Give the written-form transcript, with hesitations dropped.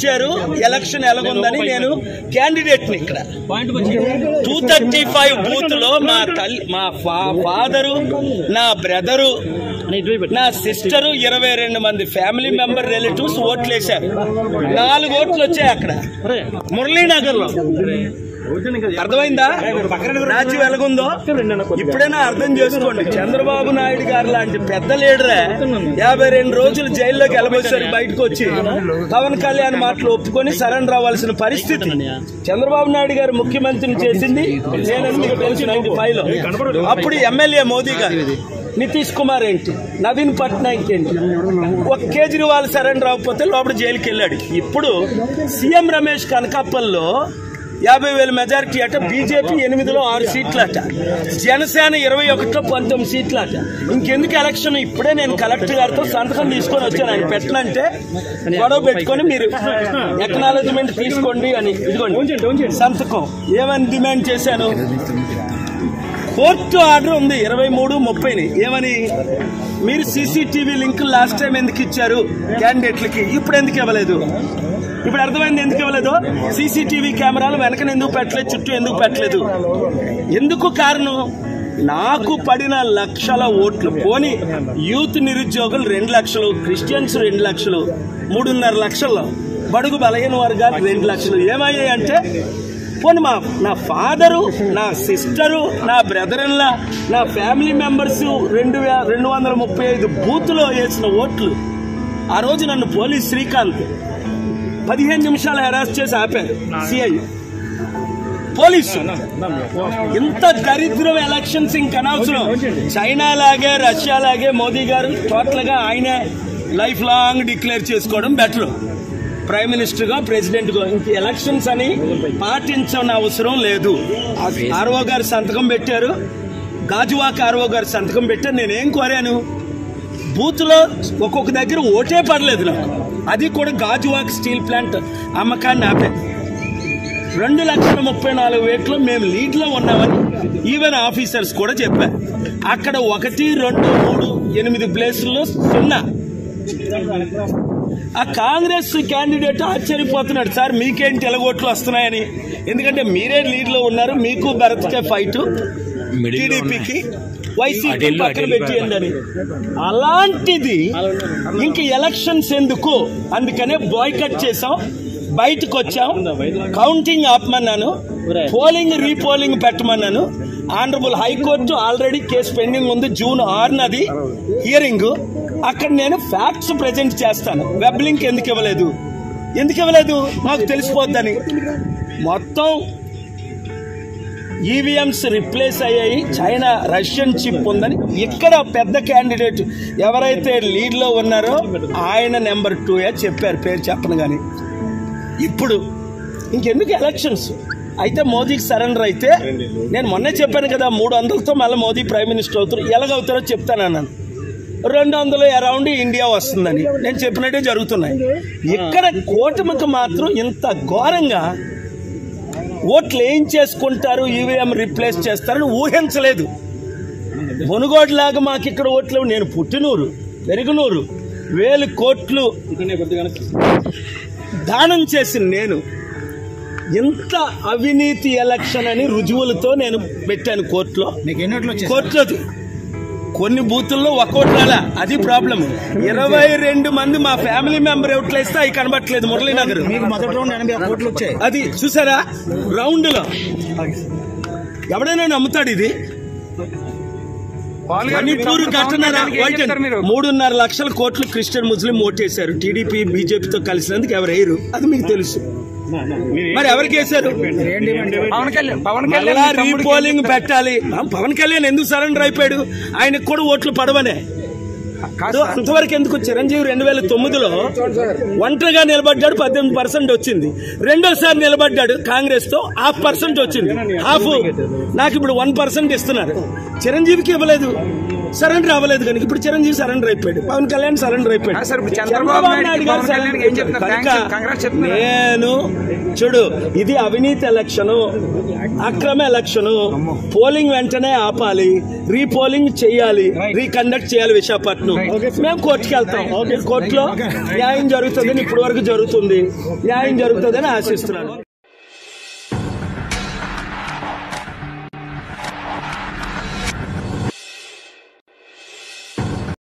ఇచ్చారు ఎలక్షన్ ఎలాగుందని నేను క్యాండిడేట్ని ఇక్కడ 235 బూత్ లో మా ఫాదరు, నా బ్రదరు, నా సిస్టరు, 22 మంది ఫ్యామిలీ మెంబర్ రిలేటివ్స్ ఓట్లు వేశారు. 4 ఓట్లు వచ్చాయి అక్కడ మురళీనగర్ లో. అర్థమైందా రాజ్యం ఎలాగుందో? ఇప్పుడైనా అర్థం చేసుకోండి. చంద్రబాబు నాయుడు గారు లాంటి పెద్ద లీడరే 52 రోజులు జైల్లోకి వెళ్ళబోసారి బయటకు వచ్చి పవన్ కళ్యాణ్ మాటలు ఒప్పుకొని సరెండర్ అవ్వాల్సిన పరిస్థితి. చంద్రబాబు నాయుడు గారు ముఖ్యమంత్రిని చేసింది నేను మీకు తెలుసు 95 లో. అప్పుడు ఎమ్మెల్యే మోదీ గారు, నితీష్ కుమార్ ఏంటి, నవీన్ పట్నాయక్ ఏంటి, ఒక కేజ్రీవాల్ సరెండర్ అవ్వకపోతే లోపల జైలుకి వెళ్ళాడు. ఇప్పుడు సీఎం రమేష్ కనకాపల్లో 50,000 మెజారిటీ అట, బీజేపీ 8లో 6 సీట్లు అట, జనసేన 21లో 19 సీట్లు అట. ఇంకెందుకు ఎలక్షన్? ఇప్పుడే నేను కలెక్టర్ గారితో సంతకం తీసుకొని వచ్చాను. ఆయన పెట్టనంటే గొడవ పెట్టుకొని మీరు ఎక్నాలజ్మెంట్ తీసుకోండి అని, ఇదిగోండి సంతకం. ఏమని డిమాండ్ చేశాను? కోర్టు ఆర్డర్ ఉంది 23-30 ఏమని, మీరు సీసీటీవీ లింక్ లాస్ట్ టైం ఎందుకు ఇచ్చారు క్యాండిడేట్లకి, ఇప్పుడు ఎందుకు ఇవ్వలేదు? ఇప్పుడు అర్థమైంది ఎందుకు ఇవ్వలేదు. సీసీటీవీ కెమెరాలు వెనకన ఎందుకు పెట్టలేదు, చుట్టూ ఎందుకు పెట్టలేదు? ఎందుకు కారణం? నాకు పడిన లక్షల ఓట్లు పోని యూత్ నిరుద్యోగులు 2 లక్షలు, క్రిస్టియన్స్ 2 లక్షలు, 3.5 లక్షల్లో బడుగు బలహీన వర్గాలు 2 లక్షలు ఏమయ్యాయి అంటే, పోనీ నా ఫాదరు, నా సిస్టరు, నా బ్రదర్ ఇన్ లా, నా ఫ్యామిలీ మెంబర్స్ 235 బూత్లో వేసిన ఓట్లు. ఆ రోజు నన్ను పోలీస్ శ్రీకాంత్ 15 నిమిషాలు హెరాస్ చేసి ఆపారు సిఐ పోలీసు. ఇంత దరిద్రం ఎలక్షన్స్ ఇంకనవసరం. చైనా లాగే రష్యా లాగే మోదీ గారు టోటల్ గా ఆయనే లైఫ్ లాంగ్ డిక్లేర్ చేసుకోవడం బెటర్. ప్రైమ్ మినిస్టర్ గా, ప్రెసిడెంట్ గా ఇంక ఎలక్షన్స్ అని పాటించని అవసరం లేదు. ఆర్ఓ గారు సంతకం పెట్టారు, గాజువాక ఆర్ఓ గారు సంతకం పెట్టారు. నేనేం కోరాను? బూత్ లో ఒక్కొక్క దగ్గర ఓటే పడలేదు నాకు. అది కూడా గాజువాక స్టీల్ ప్లాంట్ అమ్మకాన్ని ఆపారు. 2,34,000 మేము లీడ్ లో ఉన్నామని ఈవెన్ ఆఫీసర్స్ కూడా చెప్పారు. అక్కడ 1, 2, 3, 8 ప్లేసుల్లో 0. ఆ కాంగ్రెస్ క్యాండిడేట్ ఆశ్చర్యపోతున్నాడు, సార్ మీకేంటి ఎలగోట్లు వస్తున్నాయని. ఎందుకంటే మీరే లీడ్ లో ఉన్నారు, మీకు భరత్కే ఫైట్, టీడీపీకి వైసీపీ పక్కన పెట్టిందని. అలాంటిది ఇంక ఎలక్షన్స్ ఎందుకు? అందుకనే బాయ్కట్ చేసాం, బయటకు వచ్చాం, కౌంటింగ్ ఆపమన్నాను, పోలింగ్ రీపోలింగ్ పెట్టమన్నాను. Honourable high court already case pending ఉంది, June 6 హియరింగ్. అక్కడ నేను ఫ్యాక్ట్స్ ప్రెజెంట్ చేస్తాను. వెబ్ లింక్ ఎందుకు ఇవ్వలేదు నాకు తెలిసిపోద్దని. మొత్తం ఈవీఎంస్ రిప్లేస్ అయ్యాయి, చైనా రష్యన్ చిప్ ఉందని. ఇక్కడ పెద్ద క్యాండిడేట్ ఎవరైతే లీడ్ లో ఉన్నారో ఆయన నెంబర్ 2 చెప్పారు, పేరు చెప్పను గాని. ఇప్పుడు ఇంకెందుకు ఎలక్షన్స్? అయితే మోదీకి సరెండర్ అయితే, నేను మొన్నే చెప్పాను కదా 300తో మళ్ళీ మోదీ ప్రైమ్ మినిస్టర్ అవుతారు. ఎలాగవుతారో చెప్తానన్నాను. 200 అరౌండ్ ఇండియా వస్తుందని నేను చెప్పినట్టే జరుగుతున్నాయి. ఇక్కడ కూటమికి మాత్రం ఇంత ఘోరంగా ఓట్లు ఏం చేసుకుంటారు, ఈవీఎం రిప్లేస్ చేస్తారని ఊహించలేదు. మునుగోడులాగా మాకు ఇక్కడ ఓట్లు, నేను పుట్టినూరు పెరుగునూరు, 1000 కోట్లు దానం చేసిన నేను. ఇంత అవినీతి ఎలక్షన్ అని రుజువులతో నేను పెట్టాను కోర్టులో. కోర్టులో కొన్ని బూతుల్లో ఒక్కోటి రాలా, అది ప్రాబ్లం. 22 మంది మా ఫ్యామిలీ మెంబర్ ఓట్లు వేస్తే అవి కనబట్టలేదు. మురళీనగర్ అది చూసారా రౌండ్ లో. ఎవడైనా నమ్ముతాడు ఇది? మణిపూర్ ఘటన 3.5 లక్షల కోట్లు క్రిస్టియన్ ముస్లిం ఓటేశారు. టీడీపీ బీజేపీతో కలిసినందుకు ఎవరు వేయరు, అది మీకు తెలుసు. మరి ఎవరికి వేశారు? రీపోలింగ్ పెట్టాలి. పవన్ కళ్యాణ్ ఎందుకు సరెండర్ అయిపోయాడు? ఆయనకు కూడా ఓట్లు పడవనే. అంతవరకు ఎందుకు? చిరంజీవి 2009లో ఒంటరిగా నిలబడ్డాడు, 18% వచ్చింది. రెండోసారి నిలబడ్డాడు కాంగ్రెస్ తో, 0.5% వచ్చింది. నాకు ఇప్పుడు 1% ఇస్తున్నారు. చిరంజీవికి ఇవ్వలేదు. సరెండర్ అవ్వలేదు కనుక ఇప్పుడు చిరంజీవి సరెండర్ అయిపోయాడు, పవన్ కళ్యాణ్ సరెండర్ అయిపోయాడు, చంద్రబాబు నాయుడు గారు నేను చూడు, ఇది అవినీతి ఎలక్షన్, అక్రమ ఎలక్షన్, పోలింగ్ వెంటనే ఆపాలి, రీపోలింగ్ చేయాలి, రీకండక్ట్ చేయాలి విశాఖపట్నం. మేము కోర్టుకి వెళ్తాం, కోర్టులో న్యాయం జరుగుతుందని ఇప్పటి వరకు జరుగుతుంది, న్యాయం జరుగుతుందని ఆశిస్తున్నాను.